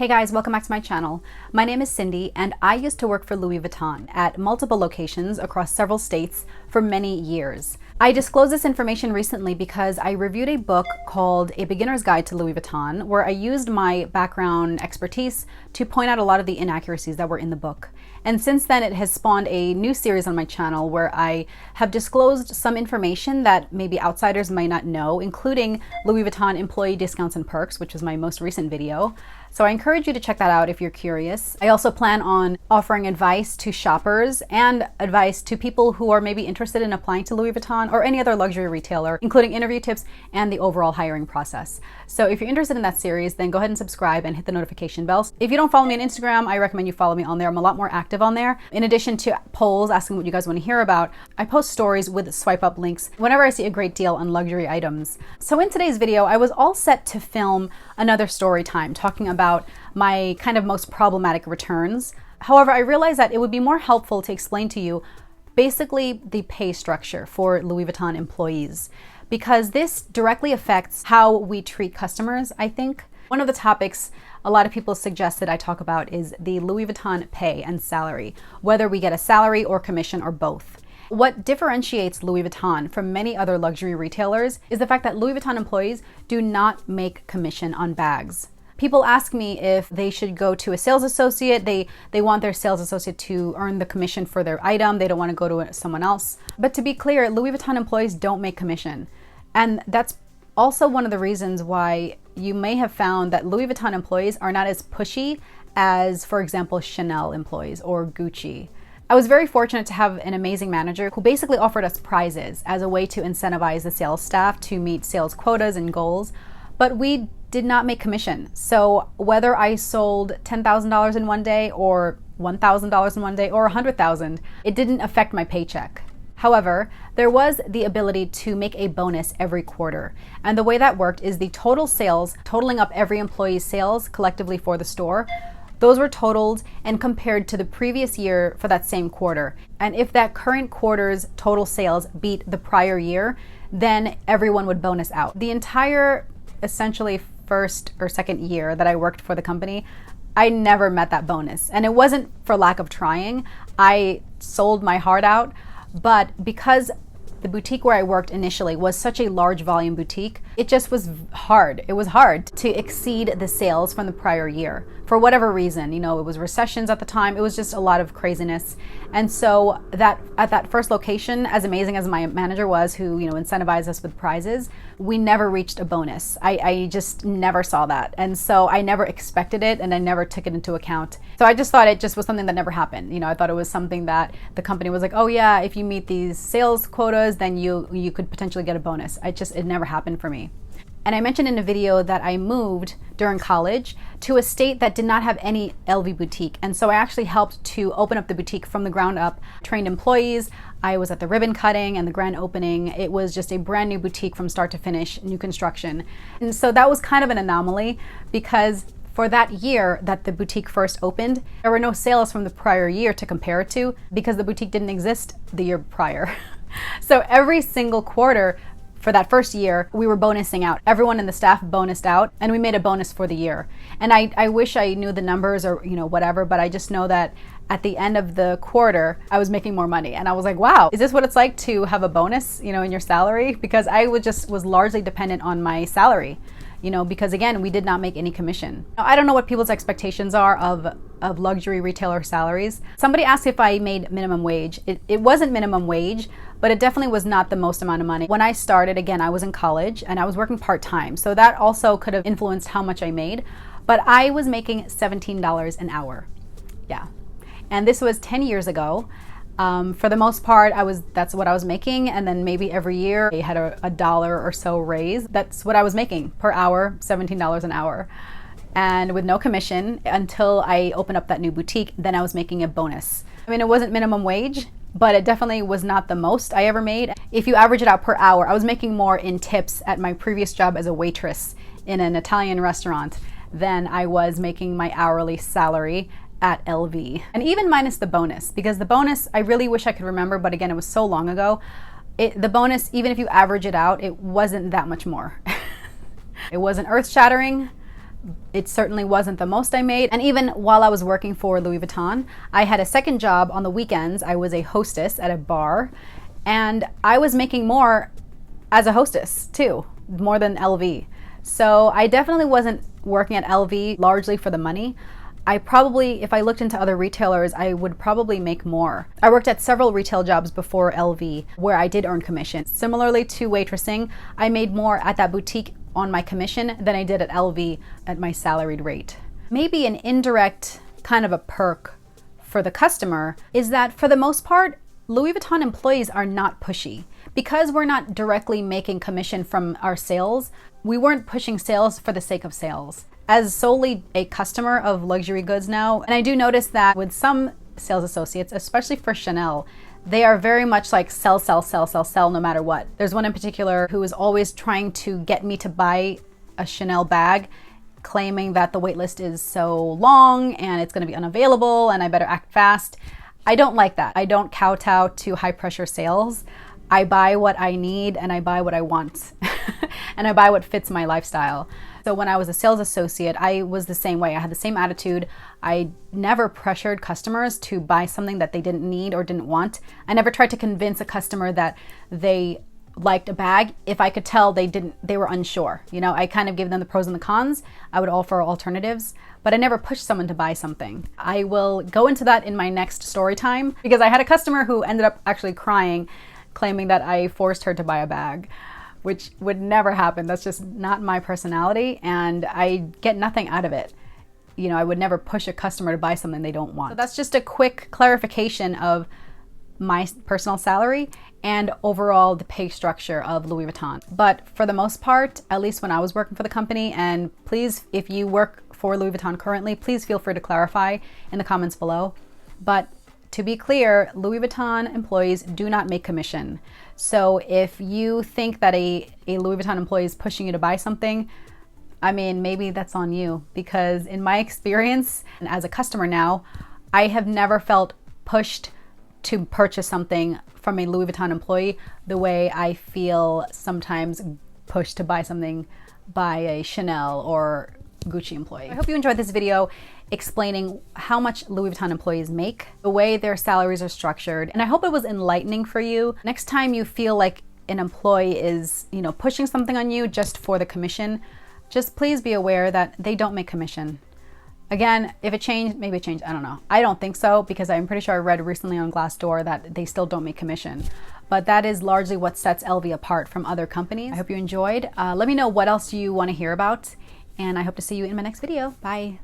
Hey guys, welcome back to my channel. My name is Cindy and I used to work for Louis Vuitton at multiple locations across several states for many years. I disclosed this information recently because I reviewed a book called A Beginner's Guide to Louis Vuitton, where I used my background expertise to point out a lot of the inaccuracies that were in the book. And since then, it has spawned a new series on my channel where I have disclosed some information that maybe outsiders might not know, including Louis Vuitton employee discounts and perks, which was my most recent video. So I encourage you to check that out if you're curious. I also plan on offering advice to shoppers and advice to people who are maybe interested in applying to Louis Vuitton or any other luxury retailer, including interview tips and the overall hiring process. So if you're interested in that series, then go ahead and subscribe and hit the notification bell. If you don't follow me on Instagram, I recommend you follow me on there. I'm a lot more active on there. In addition to polls asking what you guys want to hear about, I post stories with swipe up links whenever I see a great deal on luxury items. So in today's video, I was all set to film another story time talking about my kind of most problematic returns. However, I realized that it would be more helpful to explain to you basically the pay structure for Louis Vuitton employees, because this directly affects how we treat customers, I think. One of the topics a lot of people suggested I talk about is the Louis Vuitton pay and salary, whether we get a salary or commission or both. What differentiates Louis Vuitton from many other luxury retailers is the fact that Louis Vuitton employees do not make commission on bags. People ask me if they should go to a sales associate. They want their sales associate to earn the commission for their item. They don't want to go to someone else. But to be clear, Louis Vuitton employees don't make commission. And that's also one of the reasons why you may have found that Louis Vuitton employees are not as pushy as, for example, Chanel employees or Gucci. I was very fortunate to have an amazing manager who basically offered us prizes as a way to incentivize the sales staff to meet sales quotas and goals, but we did not make commission. So whether I sold $10,000 in one day or $1,000 in one day or $100,000, it didn't affect my paycheck. However, there was the ability to make a bonus every quarter. And the way that worked is the total sales, totaling up every employee's sales collectively for the store, those were totaled and compared to the previous year for that same quarter. And if that current quarter's total sales beat the prior year, then everyone would bonus out. The entire, essentially, first or second year that I worked for the company, I never met that bonus. And it wasn't for lack of trying. I sold my heart out, but because the boutique where I worked initially was such a large volume boutique, it just was hard. It was hard to exceed the sales from the prior year for whatever reason. You know, it was recessions at the time. It was just a lot of craziness. And so that at that first location, as amazing as my manager was, who, you know, incentivized us with prizes, we never reached a bonus. I just never saw that. And so I never expected it and I never took it into account. So I just thought it just was something that never happened. You know, I thought it was something that the company was like, oh yeah, if you meet these sales quotas, then you could potentially get a bonus. It never happened for me. And I mentioned in a video that I moved during college to a state that did not have any LV boutique. And so I actually helped to open up the boutique from the ground up, trained employees. I was at the ribbon cutting and the grand opening. It was just a brand new boutique from start to finish, new construction. And so that was kind of an anomaly because for that year that the boutique first opened, there were no sales from the prior year to compare it to because the boutique didn't exist the year prior. So every single quarter for that first year, we were bonusing out. Everyone in the staff bonused out and we made a bonus for the year. And I wish I knew the numbers or, you know, whatever, but I just know that at the end of the quarter, I was making more money. And I was like, wow, is this what it's like to have a bonus, you know, in your salary? Because I was largely dependent on my salary, you know, because again, we did not make any commission. Now, I don't know what people's expectations are of luxury retailer salaries. Somebody asked if I made minimum wage. It wasn't minimum wage, but it definitely was not the most amount of money. When I started, again, I was in college and I was working part-time. So that also could have influenced how much I made, but I was making $17 an hour. Yeah. And this was 10 years ago. For the most part, that's what I was making. And then maybe every year I had a dollar or so raise. That's what I was making per hour, $17 an hour. And with no commission until I opened up that new boutique, then I was making a bonus. I mean, it wasn't minimum wage, but it definitely was not the most I ever made. If you average it out per hour, I was making more in tips at my previous job as a waitress in an Italian restaurant than I was making my hourly salary at LV. And even minus the bonus, because the bonus, I really wish I could remember, but again, it was so long ago. The bonus, even if you average it out, it wasn't that much more. It wasn't earth-shattering, It certainly wasn't the most I made. And even while I was working for Louis Vuitton, I had a second job on the weekends. I was a hostess at a bar, and I was making more as a hostess too, more than LV. So I definitely wasn't working at LV largely for the money. I probably, if I looked into other retailers, I would probably make more. I worked at several retail jobs before LV where I did earn commission. Similarly to waitressing, I made more at that boutique on my commission than I did at LV at my salaried rate. Maybe an indirect kind of a perk for the customer is that for the most part, Louis Vuitton employees are not pushy. Because we're not directly making commission from our sales, we weren't pushing sales for the sake of sales. As solely a customer of luxury goods now, and I do notice that with some sales associates, especially for Chanel, they are very much like sell, sell, sell, sell, sell no matter what. There's one in particular who is always trying to get me to buy a Chanel bag, claiming that the wait list is so long and it's going to be unavailable and I better act fast. I don't like that. I don't kowtow to high pressure sales. I buy what I need and I buy what I want and I buy what fits my lifestyle. So when I was a sales associate, I was the same way. I had the same attitude. I never pressured customers to buy something that they didn't need or didn't want. I never tried to convince a customer that they liked a bag if I could tell they were unsure. You know, I kind of gave them the pros and the cons. I would offer alternatives, but I never pushed someone to buy something. I will go into that in my next story time because I had a customer who ended up actually crying, claiming that I forced her to buy a bag, which would never happen. That's just not my personality, and I get nothing out of it. You know, I would never push a customer to buy something they don't want. So that's just a quick clarification of my personal salary and overall the pay structure of Louis Vuitton. But for the most part, at least when I was working for the company, and please, if you work for Louis Vuitton currently, please feel free to clarify in the comments below. But to be clear, Louis Vuitton employees do not make commission. So if you think that a Louis Vuitton employee is pushing you to buy something, I mean, maybe that's on you, because in my experience, and as a customer now, I have never felt pushed to purchase something from a Louis Vuitton employee the way I feel sometimes pushed to buy something by a Chanel or Gucci employee. I hope you enjoyed this video explaining how much Louis Vuitton employees make, the way their salaries are structured, and I hope it was enlightening for you. Next time you feel like an employee is, you know, pushing something on you just for the commission, just please be aware that they don't make commission. Again, if it changed, maybe it changed, I don't know. I don't think so, because I'm pretty sure I read recently on Glassdoor that they still don't make commission. But that is largely what sets LV apart from other companies. I hope you enjoyed. Let me know what else you want to hear about, and I hope to see you in my next video. Bye.